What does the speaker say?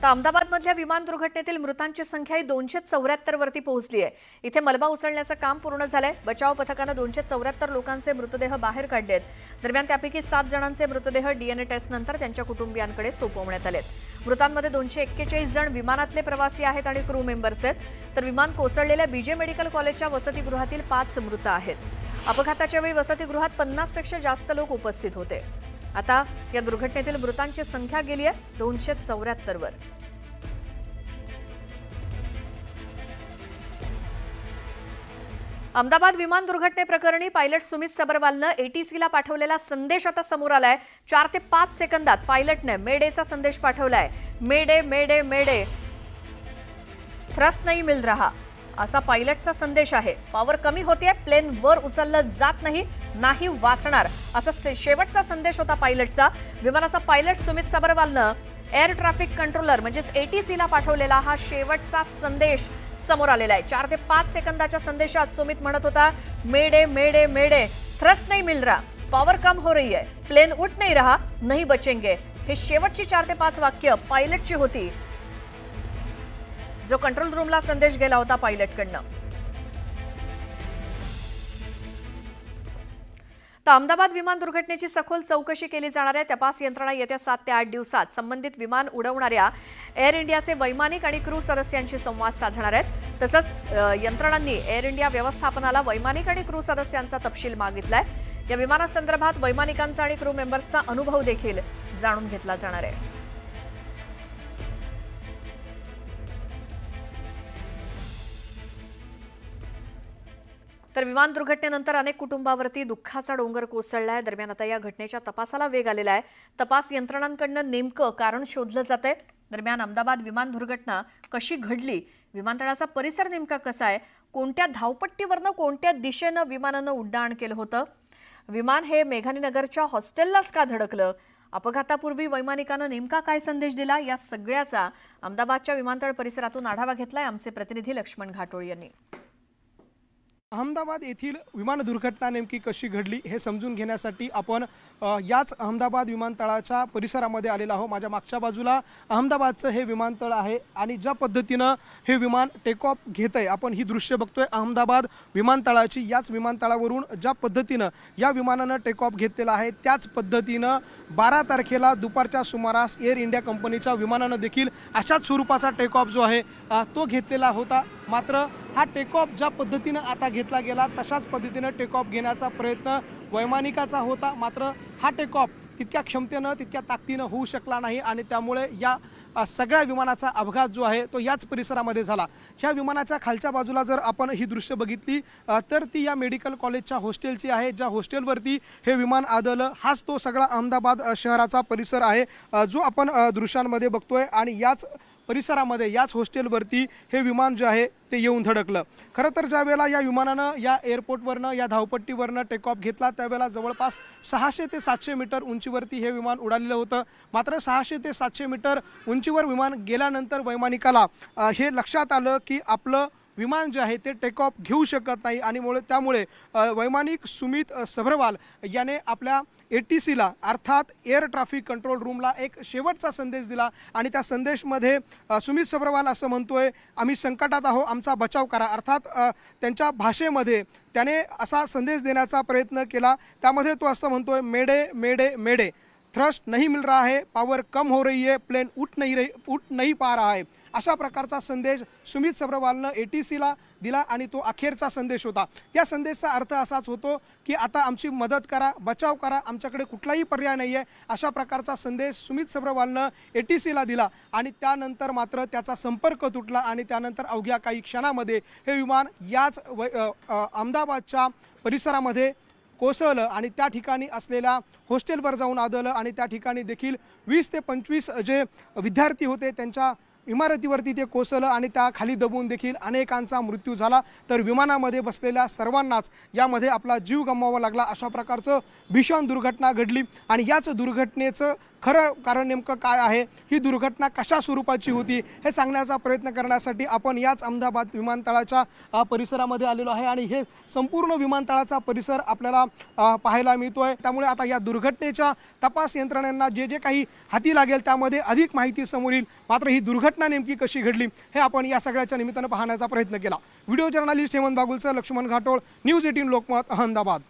तर अहमदाबादमधल्या विमान दुर्घटनेतील मृतांची संख्या 274 वरती पोहोचली आहे। इथे मलबा उचलण्याचं काम पूर्ण झालंय। बचाव पथकाने 274 लोकांचे मृतदेह बाहेर काढलेत। दरम्यान त्यापैकी 7 जणांचे मृतदेह डीएनए टेस्ट नंतर त्यांच्या कुटुंबियांकडे सोपवण्यात आलेत। मृतांमध्ये 241 जण विमानातले प्रवासी आहेत आणि क्रू मेंबर्स आहेत, तर विमान कोसळलेल्या बीजे मेडिकल कॉलेजच्या वसतिगृहातील 5 मृत आहेत। अपघाताच्या वेळी वसतिगृहात 50 पेक्षा जास्त लोक उपस्थित होते। आता या दुर्घटनेतील मृतांची संख्या गेली आहे 274 वर। अहमदाबाद विमान दुर्घटनेप्रकरणी पायलट सुमित सबरवालनं एटीसीला पाठवलेला संदेश आता समोर आलाय। 4 ते 5 सेकंदात पायलटने मेडेचा संदेश पाठवलाय। मेडे मेडे मेडे, थ्रस्ट नहीं मिल रहा, असा पायलटचा संदेश आहे। पॉवर कमी होते, प्लेन वर उचललं जात नाही वाचणार, असा शेवटचा संदेश होता पायलटचा। विमानाचा पायलट सुमित सबरवालनं एअर ट्रॅफिक कंट्रोलर म्हणजेच एटीसीला पाठवलेला हा शेवटचा संदेश समोर आलेला आहे। 4 ते 5 सेकंदाच्या संदेशात सुमित म्हणत होता, मेडे मेडे मेडे, थ्रस्ट नहीं मिल रहा, पॉवर कम हो रही है, प्लेन उठ नहीं रहा, नहीं बचेंगे। हे शेवटची 4 ते 5 वाक्य पायलटची होती, जो कंट्रोल रूमला संदेश गेला होता पायलटकडनं। तर अहमदाबाद विमान दुर्घटनेची सखोल चौकशी केली जाणार आहे। तपास यंत्रणा येत्या 7 ते 8 दिवसात संबंधित विमान उडवणाऱ्या एअर इंडियाचे वैमानिक आणि क्रू सदस्यांशी संवाद साधणार आहेत। तसंच यंत्रणांनी एअर इंडिया व्यवस्थापनाला वैमानिक आणि क्रू सदस्यांचा तपशील मागितलाय। या विमानासंदर्भात वैमानिकांचा आणि क्रू मेंबर्सचा अनुभव देखील जाणून घेतला जाणार आहे। तर विमान दुर्घटनेनंतर अनेक कुटुंबावरती दुःखाचा डोंगर कोसळलाय। दरम्यान आता या घटनेच्या तपासाला वेग आलेला आहे। तपास यंत्रणांकडून नेमकं कारण शोधलं जातंय। दरम्यान अहमदाबाद विमान दुर्घटना कशी घडली, विमानतळाचा परिसर नेमका कसा आहे, कोणत्या धावपट्टीवरनं कोणत्या दिशेनं विमानानं उड्डाण केलं होतं, विमान हे मेघानीनगरच्या हॉस्टेललाच का धडकलं, अपघातापूर्वी वैमानिकानं नेमका काय संदेश दिला, या सगळ्याचा अहमदाबादच्या विमानतळ परिसरातून आढावा घेतलाय आमचे प्रतिनिधी लक्ष्मण घाटोळ यांनी। अहमदाबाद येथील विमान दुर्घटना नेमकी कशी घडली हे समजून घेण्यासाठी आपण याच अहमदाबाद विमानतळाच्या परिसरामध्ये आलेलो आहोत। माझ्या मागच्या बाजूला अहमदाबादचं हे विमानतळ आहे आणि ज्या पद्धतीनं हे विमान टेक ऑफ घेतंय, आपण ही दृश्य बघतोय अहमदाबाद विमानतळाची। याच विमानतळावरून ज्या पद्धतीनं या विमानानं टेक ऑफ घेतलेला आहे, त्याच पद्धतीनं 12 तारखेला दुपारच्या सुमारास एअर इंडिया कंपनीच्या विमानानं देखील अशाच स्वरूपाचा टेक ऑफ जो आहे तो घेतलेला होता। मात्र हा टेक ऑफ ज्या पद्धतीनं आता घेतला गेला तशाच पद्धतीनं टेक ऑफ घेण्याचा प्रयत्न वैमानिकाचा होता। मात्र हा टेक ऑफ तितक्या क्षमतेनं तितक्या ताकदीनं होऊ शकला नाही आणि त्यामुळे या सगळ्या विमानाचा अपघात जो आहे तो याच परिसरामध्ये झाला। ह्या विमानाच्या खालच्या बाजूला जर आपण ही दृश्य बघितली तर ती या मेडिकल कॉलेजच्या हॉस्टेलची आहे, ज्या हॉस्टेलवरती हे विमान आदळलं। हाच तो सगळा अहमदाबाद शहराचा परिसर आहे जो आपण दृश्यांमध्ये बघतोय आणि याच परिसरामध्ये याच हॉस्टेलवरती हे विमान जे आहे ते येऊन धडकलं। खरं तर ज्या वेळेला या विमानानं या एअरपोर्टवरनं या धावपट्टीवरनं टेक ऑफ घेतला त्यावेळेला जवळपास 600 ते 700 मीटर उंचीवरती हे विमान उडालेलं होतं। मात्र 600 ते 700 मीटर उंचीवर विमान गेल्यानंतर वैमानिकाला हे लक्षात आलं की आपलं विमान जे आहे ते टेक ऑफ घेऊ शकत नाही आणि त्यामुळे वैमानिक सुमित सबरवाल याने आपल्या एटीसीला अर्थात एअर ट्रॅफिक कंट्रोल रूमला एक शेवटचा संदेश दिला आणि त्या संदेशमध्ये सुमित सबरवाल असं म्हणतोय, आम्ही संकटात आहोत, आमचा बचाव करा। अर्थात त्यांच्या भाषेमध्ये त्याने असा संदेश देण्याचा प्रयत्न केला। त्यामध्ये तो असं म्हणतोय, मेडे मेडे मेडे, थ्रस्ट नहीं मिल रहा है, पावर कम हो रही है, प्लेन उठ नहीं पा रहा है, अशा प्रकारचा संदेश सुमित सबरवालनं एटीसीला दिला आणि तो अखेरचा संदेश होता। या संदेशाचा अर्थ असाच होतो की आता आमची मदत करा, बचाव करा, आमच्याकडे कुठलाही पर्याय नाही आहे, अशा प्रकारचा संदेश सुमित सबरवालनं एटीसीला दिला आणि त्यानंतर मात्र त्याचा संपर्क तुटला आणि त्यानंतर अवघ्या काही क्षणामध्ये हे विमान याच अहमदाबादच्या परिसरामध्ये कोसळलं आणि त्या ठिकाणी असलेल्या हॉस्टेलवर जाऊन आदळलं आणि त्या ठिकाणी देखील 20 ते 25 जे विद्यार्थी होते त्यांच्या इमारतीवरती ते कोसळलं आणि त्या खाली दबून देखील अनेकांचा मृत्यू झाला। तर विमानामध्ये बसलेल्या सर्वांनाच यामध्ये आपला जीव गमवावा लागला। अशा प्रकारचं भीषण दुर्घटना घडली आणि याच दुर्घटनेचं खरं कारण नेमकं काय आहे, ही दुर्घटना कशा स्वरूपाची होती हे सांगण्याचा प्रयत्न करण्यासाठी आपण याच अहमदाबाद विमानतळाच्या परिसरामध्ये आलेलो आहे आणि हे संपूर्ण विमानतळाचा परिसर आपल्याला पाहायला मिळतोय। त्यामुळे आता या दुर्घटनेच्या तपास यंत्रणेंना जे जे काही हाती लागेल त्यामध्ये अधिक माहिती समोर येईल। मात्र ही दुर्घटना नेमकी कशी घडली हे आपण या सगळ्याच्या निमित्तानं पाहण्याचा प्रयत्न केला। व्हिडिओ जर्नलिस्ट हेमंत बागुलसह लक्ष्मण घाटोळ, न्यूज 18 लोकमत, अहमदाबाद।